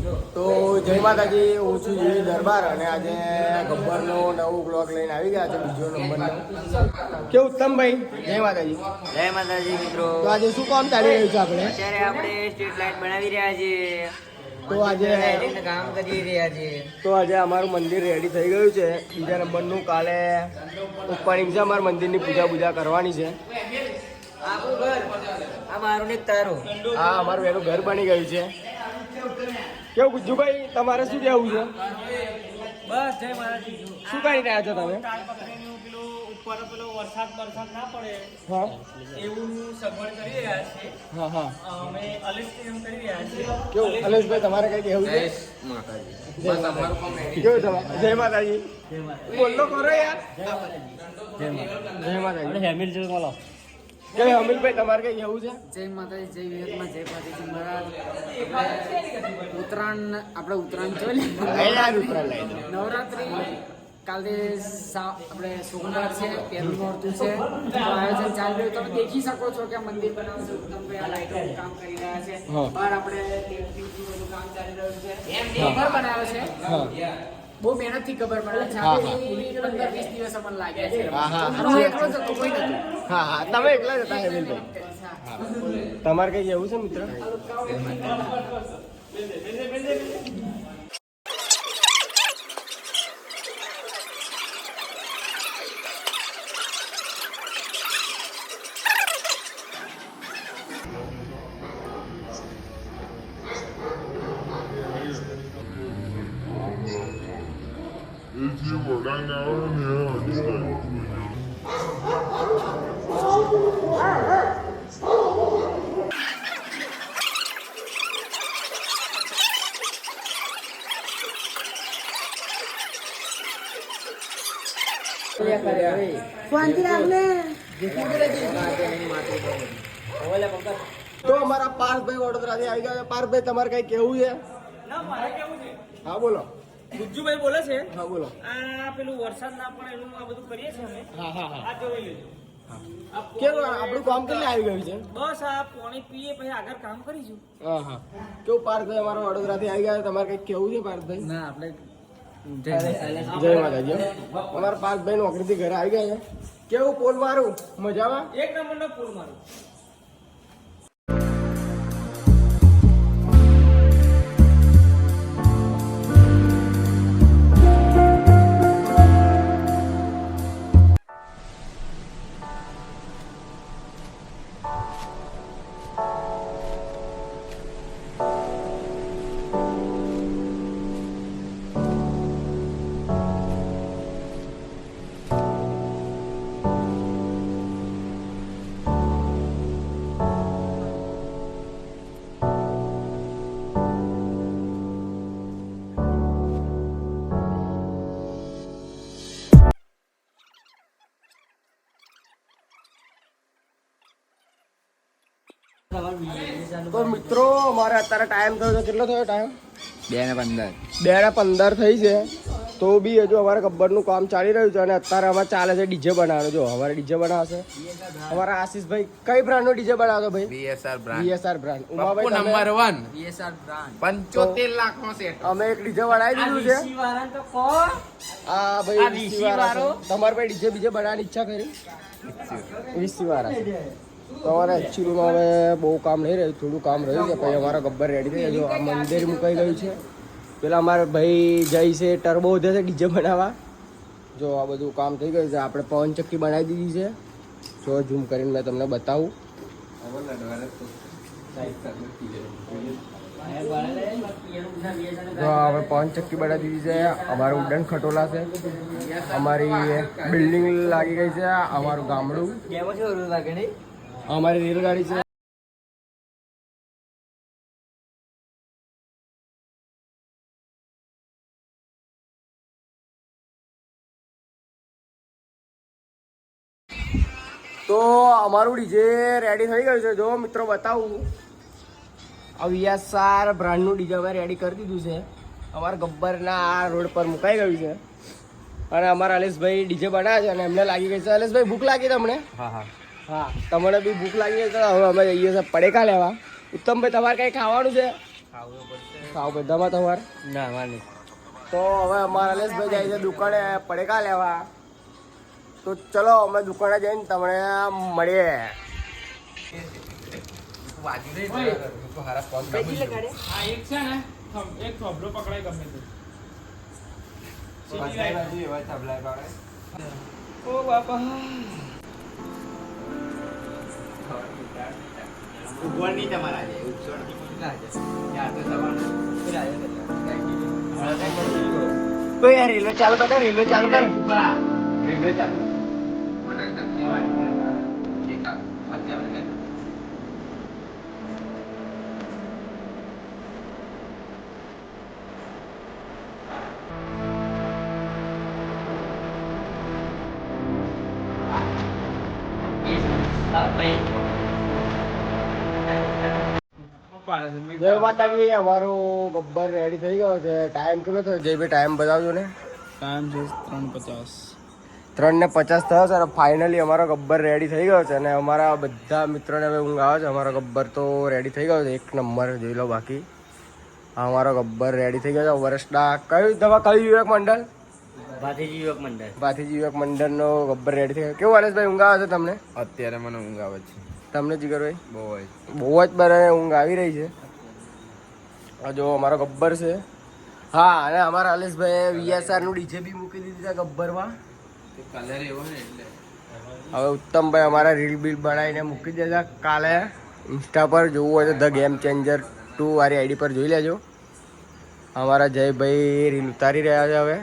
તો જય માતાજી, હું છું જીવી દરબાર અને આજે ગબ્બરનો નવો બ્લોગ લઈને આવી ગયા છે, બીજો નંબરનો. કેવું ઉત્તમભાઈ? જય માતાજી. જય માતાજી મિત્રો. તો આજે શું કામ ચાલી રહ્યું છે? અત્યારે આપણે સ્ટ્રીટ લાઇટ બનાવી રહ્યા છીએ. તો આજે કામ કરી રહ્યા છીએ. તો આજે અમારું મંદિર રેડી થઈ ગયું છે, બીજા નંબરનું. કાલે ઓપનિંગ છે, અમારા મંદિરની પૂજા કરવાની છે. આપણું ઘર આ મારું ને તારું. હા, અમારું એનું ઘર બની ગયું છે. કેવું ગુજ્જુભાઈ, તમારે શું કહેવું છે? બસ જય માતાજી. શું કરી રહ્યા છો તમે? તાલપત્રીનું પેલું ઉપર પેલો વરસાદ ના પડે હા એવું સગવડ કરી રહ્યા છે. હા હા. અમે અલિસ્ટિંગ કરી રહ્યા છીએ. કેવું અલેશભાઈ, તમારે કઈ કહેવું છે? કેવું તમારે? જય માતાજી. બોલો કરો યાર. જય માતાજી. હેમિલ જો બોલો. કે અમિલભાઈ, તમારે કઈ કહેવું છે? જય માતાજી, જય વિવેકમાં, જય માતાજી મહારાજ. આપણે ઉત્તરાયણ જોઈ નવરાત્રી કાલે આપણે સોમવાર છે, પહેલું નોરતું છે, તો આયોજન ચાલી રહ્યું. તમે દેખી શકો છો કે મંદિર બનાવશે ઉત્તમભાઈ આ લાઈટોનું કામ કરી રહ્યા છે. બહાર આપણે બધું કામ ચાલી રહ્યું છે. ઘર બનાવ્યો છે. બહુ મહેનત થી ખબર પડે છે. 15-20 દિવસ અમને લાગ્યા છે. હું એકલો જ હતો, કોઈ નતું. હા હા, તમે એકલા જ હતા અમિલભાઈ. તમારે કઈ કહેવું છે મિત્ર? તો અમારા પાર્થભાઈ વડોદરાથી આવી ગયા છે. પાર્થભાઈ, તમારે કઈ કેવું છે? ના, મારે કેવું છે, હા બોલો. ગુજ્જુભાઈ બોલે છે. હા બોલો. આ પેલું વરસાદ ના પડે એનું આ બધું કરીએ છીએ અમે. હા હા હા. આ જોઈ લેજો. કેવું આપણું કામ કેટલે આવી ગયું છે? બસ આ પાણી પીએ પછી આગળ કામ કરીશું. હા હા. કેવું પાર્થભાઈ, અમારા વડોદરાથી આવી ગયા છે, તમારે કઈ કેવું છે પાર્થભાઈ? ના આપણે જય માતાજી. અમારા પાર્થભાઈ નોકરીથી ઘરે આવી ગયા છે. કેવું પોલ મારું? મજામાં? એક નંબરનો પુલ મારું. તો મિત્રો, અમારે અત્યારે ટાઈમ થયો છે. કેટલો થયો ટાઈમ? 2:15. 2:15 થઈ છે. તો બી હજુ અમારે ગબ્બરનું કામ ચાલી રહ્યું છે અને અત્યારે અમારે ચાલે છે ડીજે બનાવવાનું. જો અમારે ડીજે બનાવશે અમારા આશીષભાઈ. કઈ બ્રાન્ડનું ડીજે બનાવતો ભાઈ? BSR brand. Umabhai number 1 BSR brand 75 લાખનો સેટ. અમે એક ડીજે બનાવી દીધું છે. હા ભાઈ, વીસી વાળો. તમારે ભાઈ ડીજે બીજે બનાવવાની ઈચ્છા કરી? વીસી વાળા છે. તો અમારે એકચ્યુઅલીમાં હવે બહુ કામ નહીં રહ્યું, થોડું કામ રહ્યું છે. પછી અમારા ગબ્બર રેડી થઈ ગયો. આ મંદિર મુકાઈ ગયું છે. પેલા અમારા ભાઈ જય છે ટર્બો વધે છે ડીજે બનાવવા. જો આ બધું કામ થઈ ગયું છે. આપણે પવનચક્કી બનાવી દીધી છે. જો ઝૂમ કરીને મેં તમને બતાવું. જો આપણે પવનચક્કી બનાવી દીધી છે. અમારું ઉડન ખટોલા છે. અમારી બિલ્ડિંગ લાગી ગઈ છે. અમારું ગામડું, અમારી રેલગાડી છે. તો અમારું ડીજે રેડી થઈ ગયું છે. જો મિત્રો બતાવું, આ VSR બ્રાન્ડનું ડીજે અમે રેડી કરી દીધું છે. અમારા ગબ્બરના આ રોડ પર મુકાઈ ગયું છે અને અમારા અલેશભાઈ ડીજે બનાવે છે અને એમને લાગી ગઈ છે. અલેશભાઈ, ભૂખ લાગી તમને? હા, તમને બી ભૂખ લાગી છે. હવે અમે જઈએ છીએ પડેકા લેવા. ઉત્તમભાઈ, તમારે કંઈ ખાવાનું છે? ખાવું પડશે. ખાવ બધામાં તમારે ના માની તો હવે અમારા અલેશભાઈ જાય છે દુકાને પડેકા લેવા તો ચલો અમે દુકાને જઈને તમને મળીએ આ એક છે ને એક થોભલો પકડાય ગમે તે ઓ બાપા ઉપર ની તમારા છે ઉપર ની કેટલા છે યાર તો સવારે કોઈ યાર રેલવે ચાલુ કર રેલવે ચાલુ કર રેલવે ચાલુ જય માતાજી અમારો ગબ્બર રેડી થઈ ગયો છે ટાઈમ કેટલો થયો જય ભાઈ ટાઈમ બતાવજો ને ટાઈમ છે 3:50 3:50 થયો છે અને ફાઇનલી અમારો ગબ્બર રેડી થઈ ગયો છે અને અમારા બધા મિત્રોને હવે ઊંઘ આવે છે અમારો ગબ્બર તો રેડી થઈ ગયો છે એક નંબર જોઈ લો બાકી અમારો ગબ્બર રેડી થઈ ગયો છે વર્ષના કયું યુવક મંડળ ભાતીજી યુવક મંડળ ભાતીજી યુવક મંડળનો ગબ્બર રેડી થઈ ગયો કેવું હરેશભાઈ ઊંઘ આવે છે તમને અત્યારે મને ઊંઘ આવે છે તમને જીગરભાઈ બહુ જ બરાબર ઊંઘ આવી રહી છે આ જો અમારો ગબ્બર છે હા અને અમારા અલેશભાઈ VSR નું ડીજે બી મૂકી દીધું છે ગબ્બરમાં કલર એવો ને એટલે હવે ઉત્તમભાઈ અમારા રીલ બિલ બનાવીને મૂકી દેતા કાલે ઇન્સ્ટા પર જોવું હોય તો ધ ગેમ ચેન્જર 2 વાળી આઈડી પર જોઈ લેજો અમારા જયભાઈ રીલ ઉતારી રહ્યા છે હવે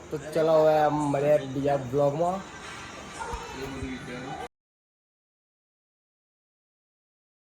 તો ચલો હવે મળીએ બીજા બ્લોગમાં